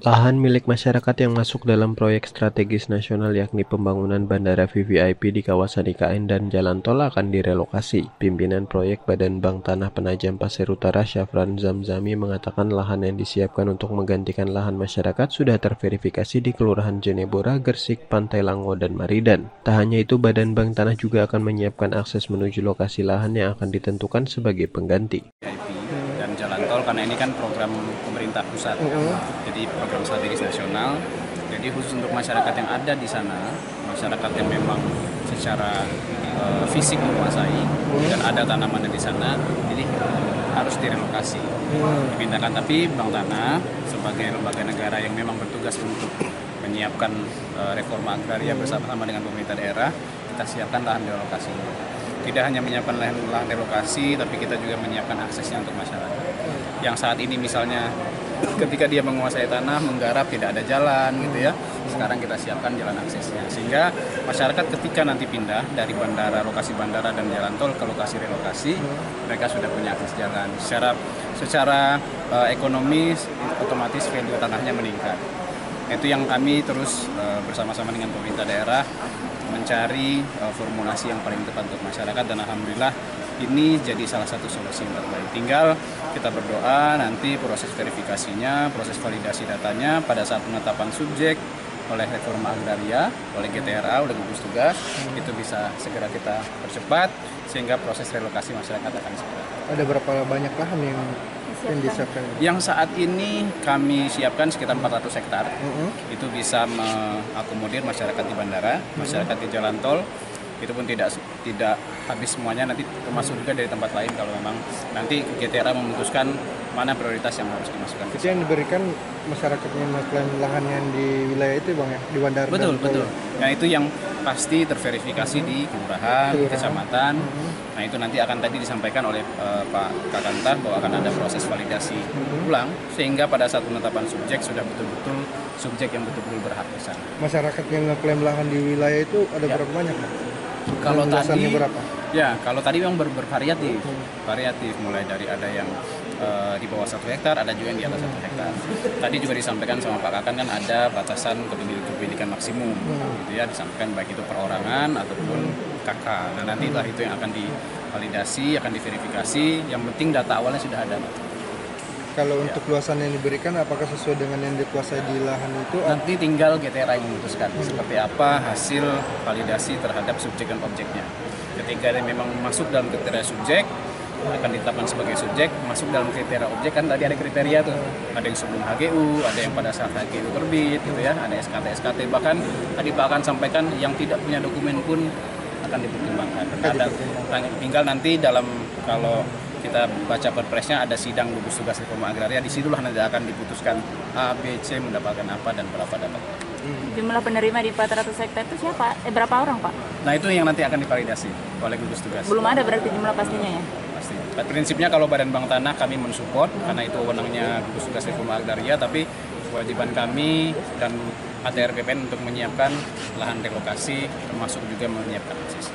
Lahan milik masyarakat yang masuk dalam proyek strategis nasional yakni pembangunan Bandara VVIP di kawasan IKN dan Jalan Tol akan direlokasi. Pimpinan proyek Badan Bank Tanah Penajam Pasir Utara Syafran Zamzami mengatakan lahan yang disiapkan untuk menggantikan lahan masyarakat sudah terverifikasi di Kelurahan Jenebora, Gersik, Pantai Lango, dan Maridan. Tak hanya itu, Badan Bank Tanah juga akan menyiapkan akses menuju lokasi lahan yang akan ditentukan sebagai pengganti. Dan jalan tol karena ini kan program pemerintah pusat, jadi program strategis nasional. Jadi khusus untuk masyarakat yang ada di sana, masyarakat yang memang secara fisik menguasai dan ada tanaman di sana, jadi harus direlokasi, dipindahkan. Tapi Bank Tanah sebagai lembaga negara yang memang bertugas untuk menyiapkan reforma agraria bersama-sama dengan pemerintah daerah, kita siapkan lahan relokasi. Tidak hanya menyiapkan lahan relokasi, tapi kita juga menyiapkan aksesnya untuk masyarakat. Yang saat ini misalnya ketika dia menguasai tanah, menggarap tidak ada jalan gitu ya. Sekarang kita siapkan jalan aksesnya. Sehingga masyarakat ketika nanti pindah dari bandara, lokasi bandara dan jalan tol ke lokasi relokasi, mereka sudah punya akses jalan. Secara ekonomis otomatis value tanahnya meningkat. Itu yang kami terus bersama-sama dengan pemerintah daerah mencari formulasi yang paling tepat untuk masyarakat, dan alhamdulillah ini jadi salah satu solusi yang terbaik. Tinggal kita berdoa nanti proses verifikasinya, proses validasi datanya pada saat penetapan subjek oleh reforma agraria, oleh GTRA, oleh gugus tugas, itu bisa segera kita percepat sehingga proses relokasi masyarakat akan segera. Ada berapa banyak lahan yang disiapkan? Yang saat ini kami siapkan sekitar 400 hektar. Itu bisa mengakomodir masyarakat di bandara, masyarakat di jalan tol. Itu pun tidak habis semuanya, nanti termasuk juga dari tempat lain kalau memang nanti GTRA memutuskan mana prioritas yang harus dimasukkan. Itu yang diberikan masyarakatnya mengklaim lahan yang di wilayah itu Bang ya, di bandara. Betul. Nah itu yang pasti terverifikasi di kelurahan, kecamatan. Nah itu nanti akan tadi disampaikan oleh Pak Kakantar bahwa akan ada proses validasi ulang sehingga pada saat penetapan subjek sudah betul-betul subjek yang betul-betul berhak di sana. Masyarakat yang ngeklaim lahan di wilayah itu ada berapa banyak Bang? Kalau tadi berapa? Ya, kalau tadi memang bervariatif. Variatif mulai dari ada yang di bawah 1 hektar, ada juga yang di atas 1 hektar. Tadi juga disampaikan sama Pak Kakan kan ada batasan kepemilikan maksimum, gitu ya, disampaikan baik itu perorangan ataupun KK. Nah nanti lah itu yang akan divalidasi, akan diverifikasi. Yang penting data awalnya sudah ada. Kalau untuk luasan yang diberikan, apakah sesuai dengan yang dikuasai di lahan itu? Nanti tinggal GTRA yang memutuskan seperti apa hasil validasi terhadap subjek dan objeknya. Ketika dia memang masuk dalam kriteria subjek, akan ditetapkan sebagai subjek, masuk dalam kriteria objek kan tadi ada kriteria tuh. Ada yang sebelum HGU, ada yang pada saat HGU terbit gitu ya, ada SKT, bahkan tadi Pak akan sampaikan yang tidak punya dokumen pun akan dipertimbangkan. Tinggal nanti dalam kalau kita baca perpresnya ada sidang gugus tugas reforma agraria, disitulah nanti akan diputuskan A, B, C mendapatkan apa dan berapa dapat. Jumlah penerima di 400 hektar itu siapa? Berapa orang Pak? Nah itu yang nanti akan divalidasi oleh gugus tugas. Belum ada berarti jumlah pastinya ya? Pasti. Prinsipnya kalau Badan Bank Tanah kami mensupport karena itu wewenangnya gugus tugas reforma agraria, tapi kewajiban kami dan ATR BPN untuk menyiapkan lahan relokasi termasuk juga menyiapkan akses.